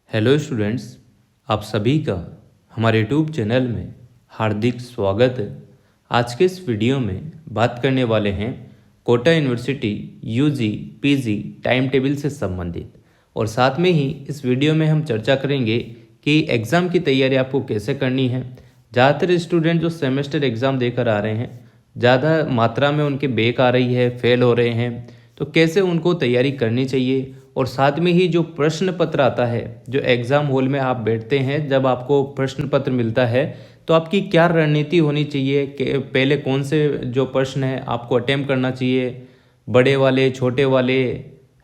Hello students, आप सभी का हमारे यूट्यूब चैनल में हार्दिक स्वागत है। आज के इस वीडियो में बात करने वाले हैं Kota university UG PG time table से संबंधित, और साथ में ही इस वीडियो में हम चर्चा करेंगे कि एग्ज़ाम की तैयारी आपको कैसे करनी है। ज़्यादातर स्टूडेंट जो सेमेस्टर एग्ज़ाम देकर आ रहे हैं, ज़्यादा मात्रा में उनके बैक आ रही है, फेल हो रहे हैं, तो कैसे उनको तैयारी करनी चाहिए। और साथ में ही जो प्रश्न पत्र आता है, जो एग्ज़ाम हॉल में आप बैठते हैं, जब आपको प्रश्न पत्र मिलता है तो आपकी क्या रणनीति होनी चाहिए कि पहले कौन से जो प्रश्न है आपको अटेम्प्ट करना चाहिए, बड़े वाले छोटे वाले,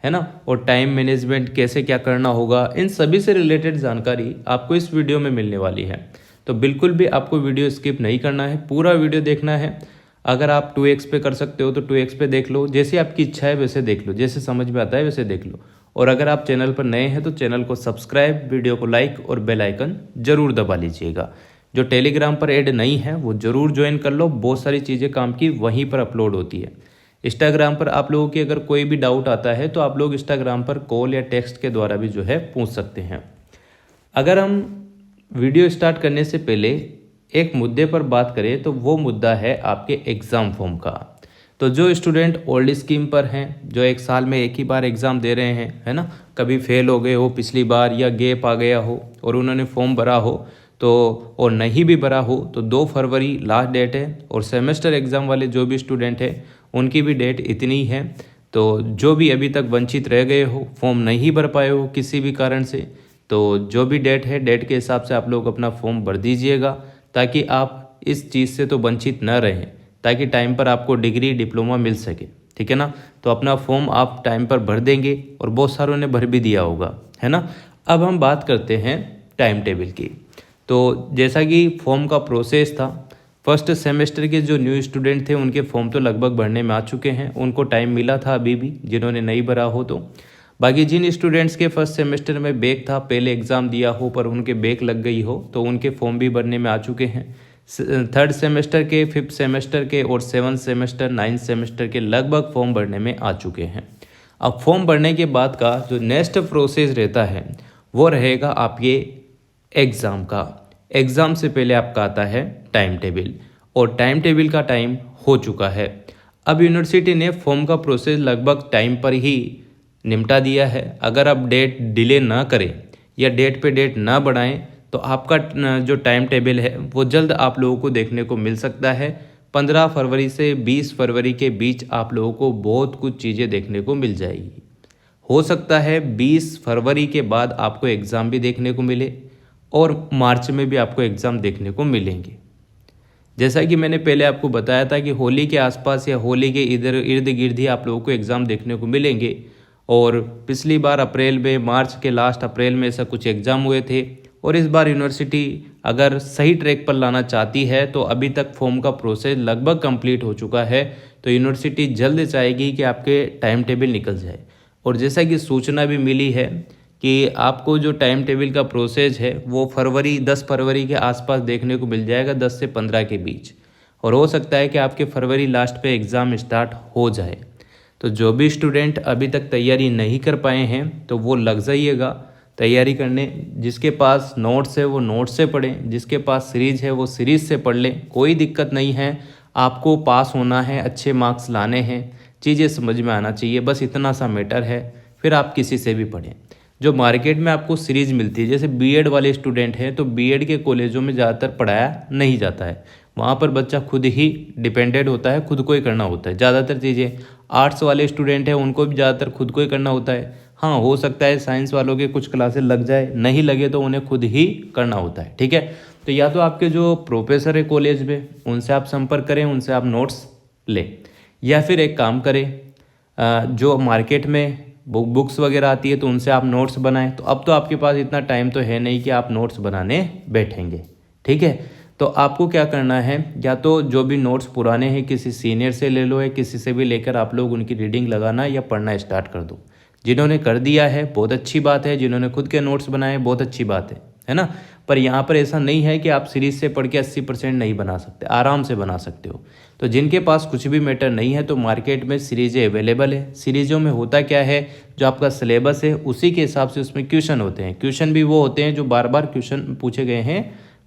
है ना, और टाइम मैनेजमेंट कैसे क्या करना होगा, इन सभी से रिलेटेड जानकारी आपको इस वीडियो में मिलने वाली है। तो बिल्कुल भी आपको वीडियो स्किप नहीं करना है, पूरा वीडियो देखना है। अगर आप 2x पे कर सकते हो तो 2x पे देख लो, जैसे आपकी इच्छा है वैसे देख लो, जैसे समझ में आता है वैसे देख लो। और अगर आप चैनल पर नए हैं तो चैनल को सब्सक्राइब, वीडियो को लाइक और बेल आइकन जरूर दबा लीजिएगा। जो टेलीग्राम पर ऐड नहीं है वो ज़रूर ज्वाइन कर लो, बहुत सारी चीज़ें काम की वहीं पर अपलोड होती है। इंस्टाग्राम पर आप लोगों की अगर कोई भी डाउट आता है तो आप लोग इंस्टाग्राम पर कॉल या टेक्स्ट के द्वारा भी जो है पूछ सकते हैं। अगर हम वीडियो स्टार्ट करने से पहले एक मुद्दे पर बात करें तो वो मुद्दा है आपके एग्ज़ाम फॉर्म का। तो जो स्टूडेंट ओल्ड स्कीम पर हैं, जो एक साल में एक ही बार एग्ज़ाम दे रहे हैं, है ना, कभी फेल हो गए हो पिछली बार या गैप आ गया हो और उन्होंने फॉर्म भरा हो तो, और नहीं भी भरा हो तो 2 फरवरी लास्ट डेट है। और सेमेस्टर एग्ज़ाम वाले जो भी स्टूडेंट हैं उनकी भी डेट इतनी ही है। तो जो भी अभी तक वंचित रह गए हो, फॉर्म नहीं भर पाए हो किसी भी कारण से, तो जो भी डेट है डेट के हिसाब से आप लोग अपना फॉर्म भर दीजिएगा, ताकि आप इस चीज़ से तो वंचित न रहें, ताकि टाइम पर आपको डिग्री डिप्लोमा मिल सके। ठीक है ना। तो अपना फॉर्म आप टाइम पर भर देंगे और बहुत सारों ने भर भी दिया होगा, है ना। अब हम बात करते हैं टाइम टेबल की। तो जैसा कि फॉर्म का प्रोसेस था, फर्स्ट सेमेस्टर के जो न्यू स्टूडेंट थे उनके फॉर्म तो लगभग भरने में आ चुके हैं, उनको टाइम मिला था अभी भी, जिन्होंने नहीं भरा हो तो। बाकी जिन स्टूडेंट्स के फर्स्ट सेमेस्टर में बैक था, पहले एग्ज़ाम दिया हो पर उनके बैक लग गई हो, तो उनके फॉर्म भी भरने में आ चुके हैं। थर्ड सेमेस्टर के, फिफ्थ सेमेस्टर के और 7th सेमेस्टर, 9th सेमेस्टर के लगभग फॉर्म भरने में आ चुके हैं। अब फॉर्म भरने के बाद का जो नेक्स्ट प्रोसेस रहता है वो रहेगा आपके एग्ज़ाम का। एग्ज़ाम से पहले आपका आता है टाइम टेबल, और टाइम टेबल का टाइम हो चुका है। अब यूनिवर्सिटी ने फॉर्म का प्रोसेस लगभग टाइम पर ही निपटा दिया है। अगर आप डेट डिले ना करें या डेट पे डेट ना बढ़ाएं तो आपका जो टाइम टेबल है वो जल्द आप लोगों को देखने को मिल सकता है। 15 फरवरी से 20 फरवरी के बीच आप लोगों को बहुत कुछ चीज़ें देखने को मिल जाएगी। हो सकता है 20 फरवरी के बाद आपको एग्ज़ाम भी देखने को मिले और मार्च में भी आपको एग्ज़ाम देखने को मिलेंगे। जैसा कि मैंने पहले आपको बताया था कि होली के आसपास या होली के इधर इर्द गिर्द ही आप लोगों को एग्ज़ाम देखने को मिलेंगे। और पिछली बार अप्रैल में, मार्च के लास्ट अप्रैल में ऐसा कुछ एग्ज़ाम हुए थे। और इस बार यूनिवर्सिटी अगर सही ट्रैक पर लाना चाहती है तो अभी तक फॉर्म का प्रोसेस लगभग कंप्लीट हो चुका है, तो यूनिवर्सिटी जल्द चाहेगी कि आपके टाइम टेबल निकल जाए। और जैसा कि सूचना भी मिली है कि आपको जो टाइम टेबल का प्रोसेस है वो 10 फरवरी के आसपास देखने को मिल जाएगा, 10 से 15 के बीच। और हो सकता है कि आपके फरवरी लास्ट पे एग्ज़ाम स्टार्ट हो जाए। तो जो भी स्टूडेंट अभी तक तैयारी नहीं कर पाए हैं तो वो लग जाइएगा तैयारी करने। जिसके पास नोट्स है वो नोट्स से पढ़ें, जिसके पास सीरीज़ है वो सीरीज़ से पढ़ लें, कोई दिक्कत नहीं है। आपको पास होना है, अच्छे मार्क्स लाने हैं, चीज़ें समझ में आना चाहिए, बस इतना सा मैटर है। फिर आप किसी से भी पढ़ें। जो मार्केट में आपको सीरीज़ मिलती है, जैसे बीएड वाले स्टूडेंट हैं तो बीएड के कॉलेजों में ज़्यादातर पढ़ाया नहीं जाता है, वहाँ पर बच्चा खुद ही डिपेंडेंट होता है, खुद को ही करना होता है ज़्यादातर चीज़ें। आर्ट्स वाले स्टूडेंट हैं उनको भी ज़्यादातर खुद को ही करना होता है। हाँ, हो सकता है साइंस वालों के कुछ क्लासेस लग जाए, नहीं लगे तो उन्हें खुद ही करना होता है। ठीक है। तो या तो आपके जो प्रोफेसर है कॉलेज में उनसे आप संपर्क करें, उनसे आप नोट्स लें, या फिर एक काम करें, जो मार्केट में बुक्स वगैरह आती है तो उनसे आप नोट्स बनाएं। तो अब तो आपके पास इतना टाइम तो है नहीं कि आप नोट्स बनाने बैठेंगे। ठीक है। तो आपको क्या करना है, या तो जो भी नोट्स पुराने हैं किसी सीनियर से ले लो या किसी से भी लेकर आप लोग उनकी रीडिंग लगाना या पढ़ना स्टार्ट कर दो। जिन्होंने कर दिया है बहुत अच्छी बात है, जिन्होंने खुद के नोट्स बनाए बहुत अच्छी बात है। है ना। पर यहाँ पर ऐसा नहीं है कि आप सीरीज से पढ़ के 80% नहीं बना सकते, आराम से बना सकते हो। तो जिनके पास कुछ भी मैटर नहीं है तो मार्केट में सीरीजें अवेलेबल है। सीरीजों में होता क्या है, जो आपका सिलेबस है उसी के हिसाब से उसमें क्वेश्चन होते हैं। क्वेश्चन भी वो होते हैं जो बार बार क्वेश्चन पूछे गए हैं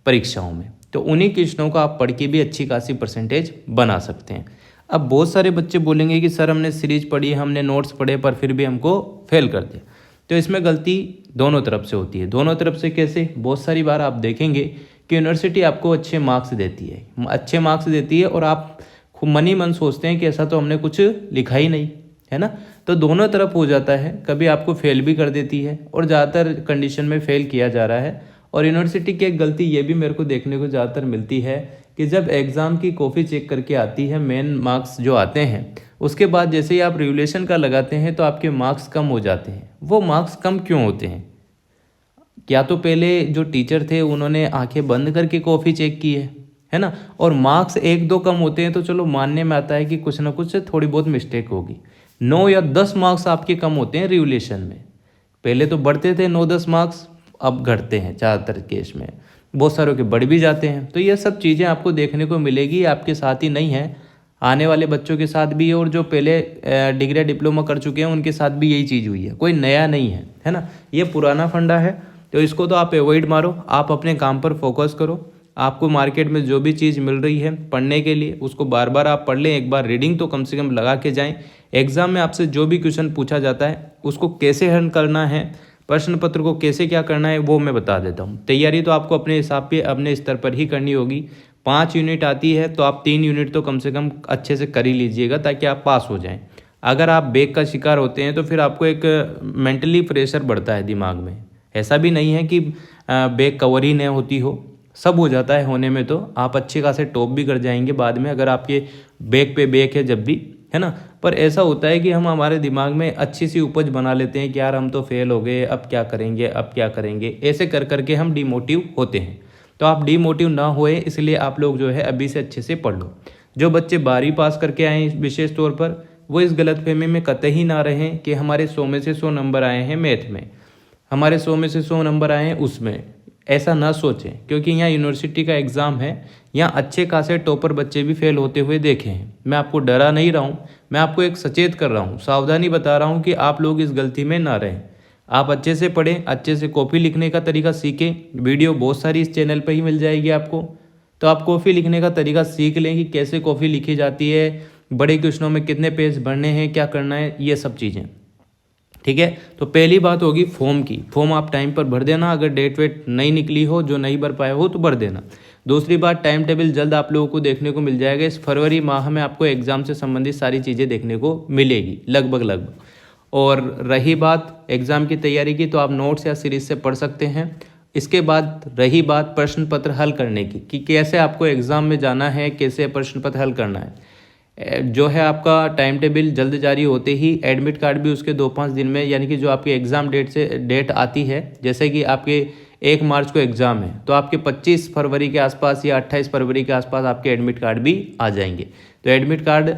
परीक्षाओं में, तो उन्हीं क्वेश्चनों को आप पढ़ के भी अच्छी खासी परसेंटेज बना सकते हैं। अब बहुत सारे बच्चे बोलेंगे कि सर हमने सीरीज पढ़ी, हमने नोट्स पढ़े, पर फिर भी हमको फेल कर दिया। तो इसमें गलती दोनों तरफ से होती है। दोनों तरफ से कैसे, बहुत सारी बार आप देखेंगे कि यूनिवर्सिटी आपको अच्छे मार्क्स देती है, अच्छे मार्क्स देती है और आप खूब मन ही मन सोचते हैं कि ऐसा तो हमने कुछ लिखा ही नहीं है ना। तो दोनों तरफ हो जाता है, कभी आपको फेल भी कर देती है और ज़्यादातर कंडीशन में फेल किया जा रहा है। और यूनिवर्सिटी की एक गलती ये भी मेरे को देखने को ज़्यादातर मिलती है कि जब एग्ज़ाम की कॉपी चेक करके आती है, मेन मार्क्स जो आते हैं, उसके बाद जैसे ही आप रिवोल्यूशन का लगाते हैं तो आपके मार्क्स कम हो जाते हैं। वो मार्क्स कम क्यों होते हैं? क्या तो पहले जो टीचर थे उन्होंने आंखें बंद करके कॉपी चेक की है ना। और मार्क्स 1-2 कम होते हैं तो चलो मानने में आता है कि कुछ ना कुछ थोड़ी बहुत मिस्टेक होगी। 9 या 10 मार्क्स आपके कम होते हैं रिवोल्यूशन में। पहले तो बढ़ते थे 9-10 मार्क्स, अब घटते हैं ज़्यादातर केस में, बहुत सारों के बढ़ भी जाते हैं। तो ये सब चीज़ें आपको देखने को मिलेगी, आपके साथ ही नहीं है, आने वाले बच्चों के साथ भी है, और जो पहले डिग्री डिप्लोमा कर चुके हैं उनके साथ भी यही चीज़ हुई है, कोई नया नहीं है ना। ये पुराना फंडा है, तो इसको तो आप अवॉइड मारो, आप अपने काम पर फोकस करो। आपको मार्केट में जो भी चीज़ मिल रही है पढ़ने के लिए उसको बार बार आप पढ़ लें, एक बार रीडिंग तो कम से कम लगा के जाएं। एग्ज़ाम में आपसे जो भी क्वेश्चन पूछा जाता है उसको कैसे हल करना है, प्रश्न पत्र को कैसे क्या करना है, वो मैं बता देता हूँ। तैयारी तो आपको अपने हिसाब पे अपने स्तर पर ही करनी होगी। 5 यूनिट आती है तो आप 3 यूनिट तो कम से कम अच्छे से कर ही लीजिएगा ताकि आप पास हो जाएं। अगर आप बैक का शिकार होते हैं तो फिर आपको एक मेंटली प्रेशर बढ़ता है दिमाग में। ऐसा भी नहीं है कि बैक कवर ही नहीं होती हो, सब हो जाता है होने में। तो आप अच्छे खासे टॉप भी कर जाएंगे बाद में अगर आपके बैक पे बैक है जब भी, है ना। पर ऐसा होता है कि हम हमारे दिमाग में अच्छी सी उपज बना लेते हैं कि यार हम तो फेल हो गए, अब क्या करेंगे, अब क्या करेंगे, ऐसे कर करके हम डिमोटिव होते हैं। तो आप डिमोटिव ना होए इसलिए आप लोग जो है अभी से अच्छे से पढ़ लो। जो बच्चे 12वीं पास करके आए हैं विशेष तौर पर, वो इस गलतफहमी में कतई ना रहें कि हमारे 100 में से 100 नंबर आए हैं मैथ में, हमारे 100 में से 100 नंबर आए हैं उसमें। ऐसा ना सोचें, क्योंकि यहाँ यूनिवर्सिटी का एग्ज़ाम है, यहाँ अच्छे खासे टॉपर बच्चे भी फेल होते हुए देखे हैं। मैं आपको डरा नहीं रहा हूँ, मैं आपको एक सचेत कर रहा हूँ, सावधानी बता रहा हूँ कि आप लोग इस गलती में ना रहें। आप अच्छे से पढ़ें, अच्छे से कॉपी लिखने का तरीका सीखें। वीडियो बहुत सारी इस चैनल पर ही मिल जाएगी आपको, तो आप कॉपी लिखने का तरीका सीख लें कि कैसे कॉपी लिखी जाती है, बड़े क्वेश्चनों में कितने पेज भरने हैं, क्या करना है, ये सब चीज़ें। ठीक है। तो पहली बात होगी फॉर्म की। फॉर्म आप टाइम पर भर देना, अगर डेट वेट नहीं निकली हो, जो नहीं भर पाए हो तो भर देना। दूसरी बात, टाइम टेबल जल्द आप लोगों को देखने को मिल जाएगा। इस फरवरी माह में आपको एग्ज़ाम से संबंधित सारी चीज़ें देखने को मिलेगी लगभग। और रही बात एग्ज़ाम की तैयारी की, तो आप नोट्स या सीरीज से पढ़ सकते हैं। इसके बाद रही बात प्रश्न पत्र हल करने की कि कैसे आपको एग्ज़ाम में जाना है, कैसे प्रश्न पत्र हल करना है। जो है आपका टाइम टेबल जल्द जारी होते ही एडमिट कार्ड भी उसके 2-5 दिन में, यानी कि जो आपकी एग्ज़ाम डेट आती है, जैसे कि आपके 1 मार्च को एग्ज़ाम है तो आपके 25 फरवरी के आसपास या 28 फरवरी के आसपास आपके एडमिट कार्ड भी आ जाएंगे। तो एडमिट कार्ड,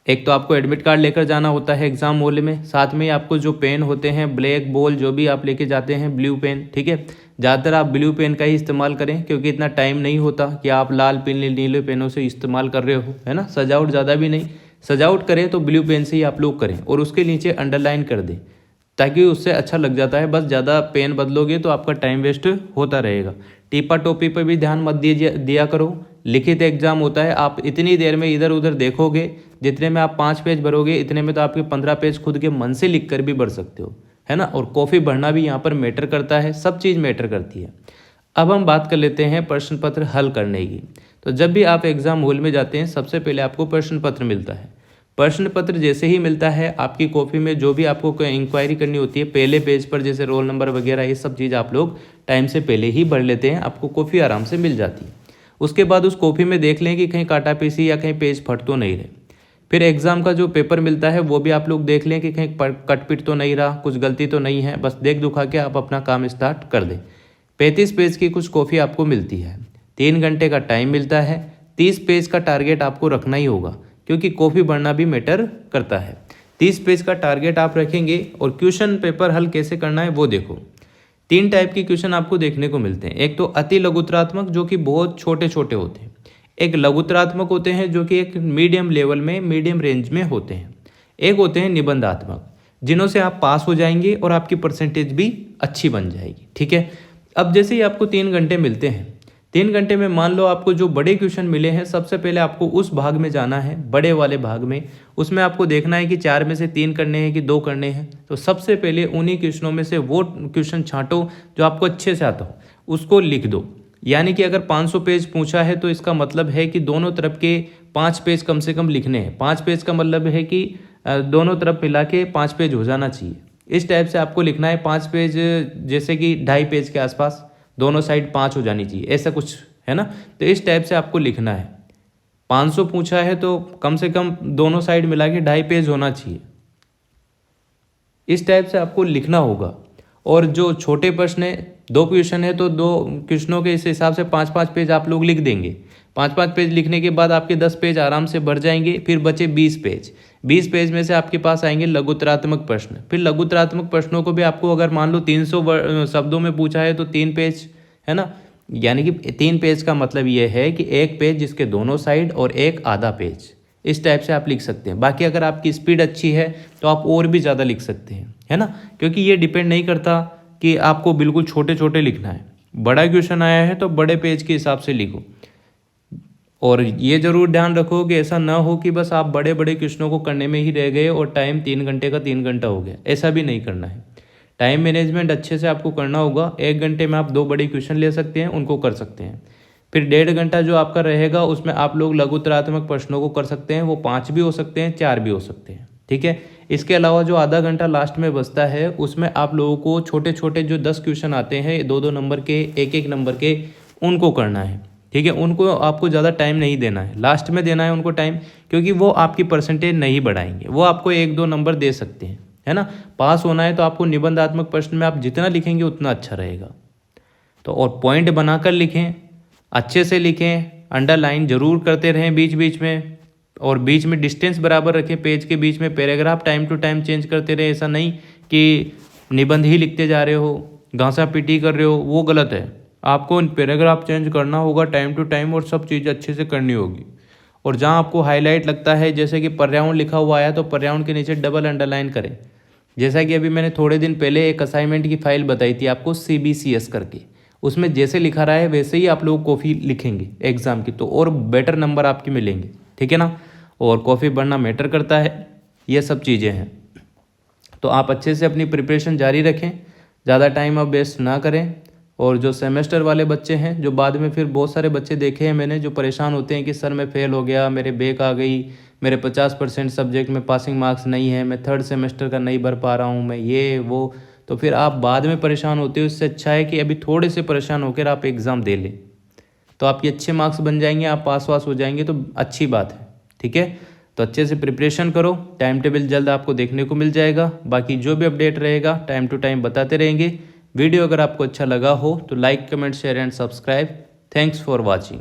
एक तो आपको एडमिट कार्ड लेकर जाना होता है एग्ज़ाम हॉल में, साथ में आपको जो पेन होते हैं, ब्लैक बॉल जो भी आप लेके जाते हैं, ब्लू पेन, ठीक है। ज़्यादातर आप ब्लू पेन का ही इस्तेमाल करें, क्योंकि इतना टाइम नहीं होता कि आप लाल पीले नीले पेनों से इस्तेमाल कर रहे हो, है ना। सजावट ज़्यादा भी नहीं, सजावट करें तो ब्लू पेन से ही आप लोग करें, और उसके नीचे अंडरलाइन कर दें ताकि उससे अच्छा लग जाता है। बस ज़्यादा पेन बदलोगे तो आपका टाइम वेस्ट होता रहेगा। टीपा टोपी पर भी ध्यान मत दिया करो। लिखित एग्जाम होता है, आप इतनी देर में इधर उधर देखोगे, जितने में आप 5 पेज भरोगे इतने में तो आपके 15 पेज खुद के मन से लिख कर भी भर सकते हो, है ना। और कॉफ़ी भरना भी यहाँ पर मैटर करता है, सब चीज़ मैटर करती है। अब हम बात कर लेते हैं प्रश्न पत्र हल करने की। तो जब भी आप एग्ज़ाम हॉल में जाते हैं सबसे पहले आपको प्रश्न पत्र मिलता है। प्रश्न पत्र जैसे ही मिलता है, आपकी कॉपी में जो भी आपको कोई इंक्वायरी करनी होती है पहले पेज पर, जैसे रोल नंबर वगैरह, ये सब चीज़ आप लोग टाइम से पहले ही भर लेते हैं, आपको कॉपी आराम से मिल जाती है। उसके बाद उस कॉपी में देख लें कि कहीं काटा पीसी या कहीं पेज फट तो नहीं रहे। फिर एग्ज़ाम का जो पेपर मिलता है वो भी आप लोग देख लें कि कहीं कट पिट तो नहीं रहा, कुछ गलती तो नहीं है। बस देख दुखा के आप अपना काम स्टार्ट कर दें। 35 पेज की कुछ कॉपी आपको मिलती है, 3 घंटे का टाइम मिलता है। 30 पेज का टारगेट आपको रखना ही होगा, क्योंकि कॉपी भरना भी मैटर करता है। 30 पेज का टारगेट आप रखेंगे। और क्वेश्चन पेपर हल कैसे करना है वो देखो। तीन टाइप के क्वेश्चन आपको देखने को मिलते हैं। एक तो अति लघुतरात्मक जो कि बहुत छोटे छोटे होते हैं, एक लघुतरात्मक होते हैं जो कि एक मीडियम लेवल में, मीडियम रेंज में होते हैं, एक होते हैं निबंधात्मक जिन्हों से आप पास हो जाएंगे और आपकी परसेंटेज भी अच्छी बन जाएगी। ठीक है, अब जैसे ही आपको 3 घंटे मिलते हैं, 3 घंटे में मान लो आपको जो बड़े क्वेश्चन मिले हैं, सबसे पहले आपको उस भाग में जाना है, बड़े वाले भाग में। उसमें आपको देखना है कि 4 में से 3 करने हैं कि 2 करने हैं। तो सबसे पहले उन्हीं क्वेश्चनों में से वो क्वेश्चन छांटो जो आपको अच्छे से आता हो, उसको लिख दो। यानी कि अगर 500 पेज पूछा है तो इसका मतलब है कि दोनों तरफ के 5 पेज कम से कम लिखने हैं। 5 पेज का मतलब है कि दोनों तरफ मिला के 5 पेज हो जाना चाहिए। इस टाइप से आपको लिखना है 5 पेज, जैसे कि 2.5 पेज के आसपास, दोनों साइड 5 हो जानी चाहिए, ऐसा कुछ है ना। तो इस टाइप से आपको लिखना है। 500 पूछा है तो कम से कम दोनों साइड मिला के 2.5 पेज होना चाहिए। इस टाइप से आपको लिखना होगा। और जो छोटे प्रश्न है, 2 क्वेश्चन है तो 2 क्वेश्चनों के इस हिसाब से 5-5 पेज आप लोग लिख देंगे। 5-5 पेज लिखने के बाद आपके 10 पेज आराम से भर जाएंगे। फिर बचे 20 पेज। 20 पेज में से आपके पास आएंगे लघुतरात्मक प्रश्न। फिर लघुतरात्मक प्रश्नों को भी आपको अगर मान लो 300 शब्दों में पूछा है तो 3 पेज, है ना। यानी कि 3 पेज का मतलब ये है कि 1 पेज जिसके दोनों साइड और 1 आधा पेज। इस टाइप से आप लिख सकते हैं। बाकी अगर आपकी स्पीड अच्छी है तो आप और भी ज़्यादा लिख सकते हैं, है ना। क्योंकि ये डिपेंड नहीं करता कि आपको बिल्कुल छोटे छोटे लिखना है। बड़ा क्वेश्चन आया है तो बड़े पेज के हिसाब से लिखो। और ये ज़रूर ध्यान रखो कि ऐसा ना हो कि बस आप बड़े बड़े क्वेश्चनों को करने में ही रह गए और टाइम 3 घंटे का 3 घंटा हो गया। ऐसा भी नहीं करना है। टाइम मैनेजमेंट अच्छे से आपको करना होगा। 1 घंटे में आप 2 बड़े क्वेश्चन ले सकते हैं, उनको कर सकते हैं। फिर 1.5 घंटा जो आपका रहेगा उसमें आप लोग लघुतरात्मक प्रश्नों को कर सकते हैं। वो 5 भी हो सकते हैं, 4 भी हो सकते हैं। ठीक है। इसके अलावा जो आधा घंटा लास्ट में बचता है उसमें आप लोगों को छोटे छोटे जो 10 क्वेश्चन आते हैं, 2-2 नंबर के, 1-1 नंबर के, उनको करना है। ठीक है। उनको आपको ज़्यादा टाइम नहीं देना है, लास्ट में देना है उनको टाइम, क्योंकि वो आपकी परसेंटेज नहीं बढ़ाएंगे। वो आपको 1-2 नंबर दे सकते हैं, है ना। पास होना है तो आपको निबंधात्मक प्रश्न में आप जितना लिखेंगे उतना अच्छा रहेगा। तो और पॉइंट बनाकर लिखें, अच्छे से लिखें, अंडरलाइन जरूर करते रहें बीच बीच में, और बीच में डिस्टेंस बराबर रखें। पेज के बीच में paragraph time to time change करते रहे। ऐसा नहीं कि निबंध ही लिखते जा रहे हो, घासा पीटी कर रहे हो, वो गलत है। आपको पैराग्राफ चेंज करना होगा टाइम टू टाइम और सब चीज़ अच्छे से करनी होगी। और जहाँ आपको हाईलाइट लगता है, जैसे कि पर्यावरण लिखा हुआ आया तो पर्यावरण के नीचे डबल अंडरलाइन करें। जैसा कि अभी मैंने थोड़े दिन पहले एक असाइनमेंट की फाइल बताई थी आपको, CBCS करके, उसमें जैसे लिखा रहा है वैसे ही आप लोग कॉफ़ी लिखेंगे एग्ज़ाम की, तो और बेटर नंबर आपके मिलेंगे। ठीक है ना। और कॉफ़ी बढ़ना मैटर करता है, ये सब चीज़ें हैं। तो आप अच्छे से अपनी प्रिपरेशन जारी रखें, ज़्यादा टाइम आप वेस्ट ना करें। और जो सेमेस्टर वाले बच्चे हैं, जो बाद में फिर बहुत सारे बच्चे देखे हैं मैंने जो परेशान होते हैं कि सर मैं फ़ेल हो गया, मेरे बैक आ गई, मेरे 50% सब्जेक्ट में पासिंग मार्क्स नहीं है, मैं 3rd सेमेस्टर का नहीं भर पा रहा हूँ, मैं ये वो, तो फिर आप बाद में परेशान होते हो। इससे अच्छा है कि अभी थोड़े से परेशान होकर आप एग्ज़ाम दे लें, तो आपके अच्छे मार्क्स बन जाएंगे, आप पास वास हो जाएंगे तो अच्छी बात है। ठीक है। तो अच्छे से प्रिपरेशन करो, टाइम टेबल जल्द आपको देखने को मिल जाएगा। बाकी जो भी अपडेट रहेगा टाइम टू टाइम बताते रहेंगे। वीडियो अगर आपको अच्छा लगा हो तो like, comment, share and subscribe. Thanks for watching.